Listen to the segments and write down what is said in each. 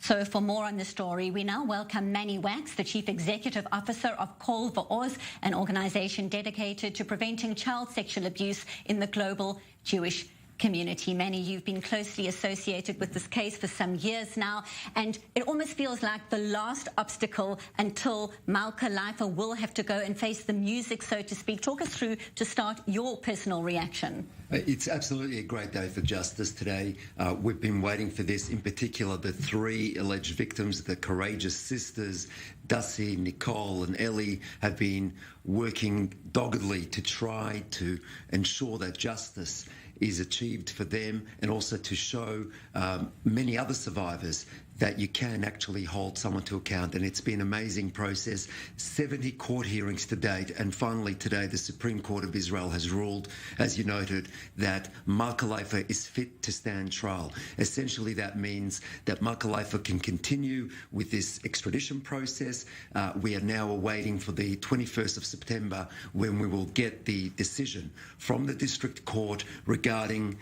So for more on the story, we now welcome Manny Waks, the Chief Executive Officer of Kol Va'oz, an organization dedicated to preventing child sexual abuse in the global Jewish community. Manny, you've been closely associated with this case for some years now, and it almost feels like the last obstacle until Malka Leifer will have to go and face the music, so to speak. Talk us through, to start, your personal reaction. It's absolutely a great day for justice today. We've been waiting for this, in particular the three alleged victims, the courageous sisters, Dussie, Nicole and Ellie, have been working doggedly to try to ensure that justice is achieved for them, and also to show many other survivors that you can actually hold someone to account. And it's been an amazing process, 70 court hearings to date, and finally today the Supreme Court of Israel has ruled, as you noted, that Malka Leifer is fit to stand trial. Essentially that means that Malka Leifer can continue with this extradition process. We are now awaiting for the 21st of September, when we will get the decision from the district court regarding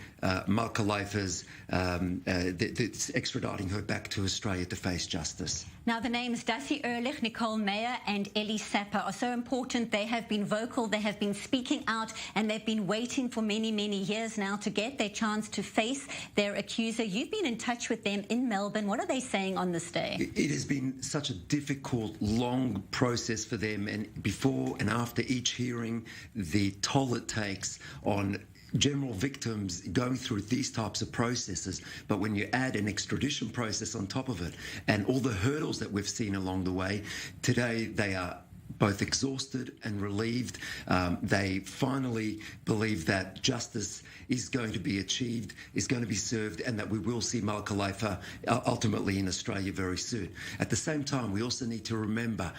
Malka Leifer's extraditing her back to Australia to face justice. Now, the names Dussie Ehrlich, Nicole Meyer and Ellie Sapper are so important. They have been vocal, they have been speaking out, and they've been waiting for many, many years now to get their chance to face their accuser. You've been in touch with them in Melbourne. What are they saying on this day? It has been such a difficult, long process for them, and before and after each hearing, the toll it takes on general victims going through these types of processes. But when you add an extradition process on top of it and all the hurdles that we've seen along the way, today they are both exhausted and relieved. They finally believe that justice is going to be achieved, is going to be served, and that we will see Malka Leifer ultimately in Australia very soon. At the same time, we also need to remember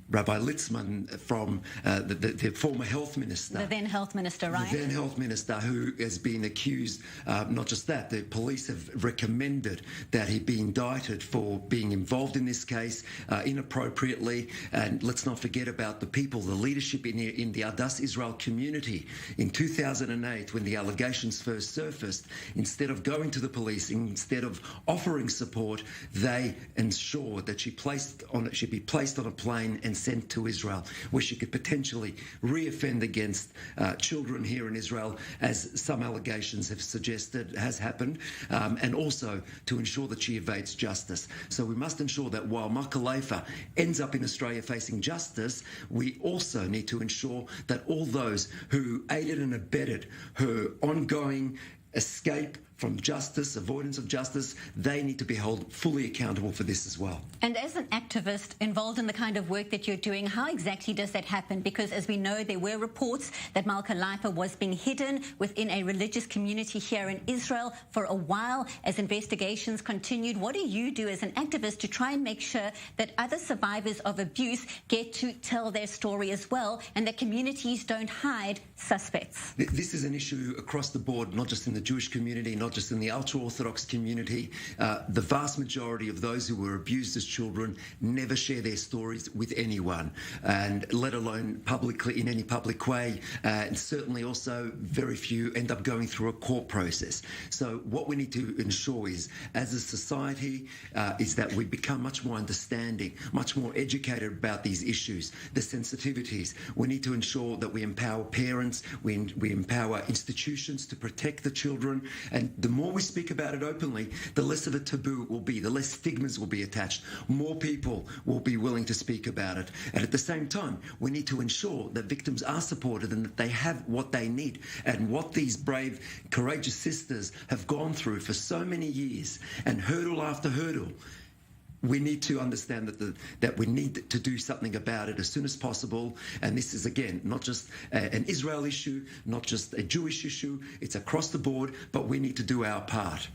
Rabbi Litzman, from the former health minister. The then health minister, right? The then health minister, who has been accused, not just that, the police have recommended that he be indicted for being involved in this case inappropriately. And let's not forget about the people, the leadership in the Adas Israel community. In 2008, when the allegations first surfaced, instead of going to the police, instead of offering support, they ensured that she'd be placed on a plane and sent to Israel, where she could potentially reoffend against children here in Israel, as some allegations have suggested has happened, and also to ensure that she evades justice. So we must ensure that while Malka Leifer ends up in Australia facing justice, we also need to ensure that all those who aided and abetted her ongoing escape from justice, avoidance of justice, they need to be held fully accountable for this as well. And as an activist involved in the kind of work that you're doing, how exactly does that happen? Because as we know, there were reports that Malka Leifer was being hidden within a religious community here in Israel for a while as investigations continued. What do you do as an activist to try and make sure that other survivors of abuse get to tell their story as well, and that communities don't hide suspects? This is an issue across the board, not just in the Jewish community, not just in the ultra-Orthodox community. The vast majority of those who were abused as children never share their stories with anyone, and let alone publicly, in any public way, and certainly also very few end up going through a court process. So what we need to ensure is, as a society, is that we become much more understanding, much more educated about these issues, the sensitivities. We need to ensure that we empower parents, we empower institutions to protect the children, and the more we speak about it openly, the less of a taboo it will be, the less stigmas will be attached, more people will be willing to speak about it. And at the same time, we need to ensure that victims are supported and that they have what they need. And what these brave, courageous sisters have gone through for so many years, and hurdle after hurdle, we need to understand that we need to do something about it as soon as possible. And this is, again, not just an Israel issue, not just a Jewish issue, it's across the board, but we need to do our part.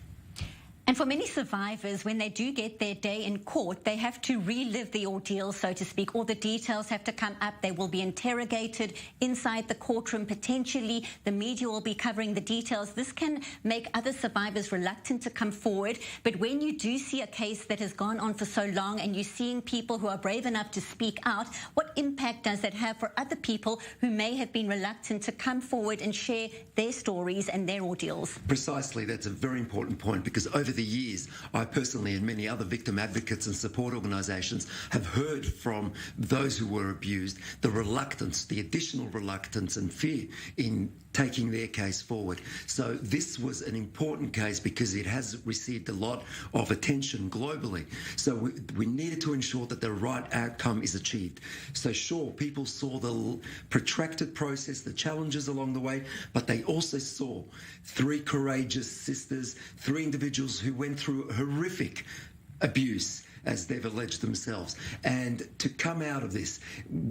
And for many survivors, when they do get their day in court, they have to relive the ordeal, so to speak. All the details have to come up. They will be interrogated inside the courtroom. Potentially, the media will be covering the details. This can make other survivors reluctant to come forward. But when you do see a case that has gone on for so long and you're seeing people who are brave enough to speak out, what impact does that have for other people who may have been reluctant to come forward and share their stories and their ordeals? Precisely. That's a very important point, because over the the years, I personally and many other victim advocates and support organisations have heard from those who were abused the reluctance, the additional reluctance and fear in taking their case forward. So this was an important case because it has received a lot of attention globally. So we needed to ensure that the right outcome is achieved. So sure, people saw the protracted process, the challenges along the way, but they also saw 3 courageous sisters, 3 individuals who went through horrific abuse, as they've alleged themselves, and to come out of this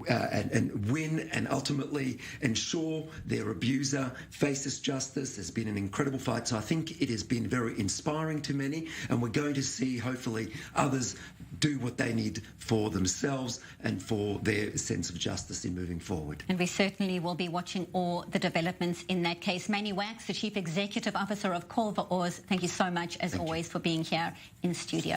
and win and ultimately ensure their abuser faces justice has been an incredible fight. So I think it has been very inspiring to many, and we're going to see hopefully others do what they need for themselves and for their sense of justice in moving forward. And we certainly will be watching all the developments in that case. Manny Waks, the Chief Executive Officer of Call for Oars, thank you so much as always for being here in studio.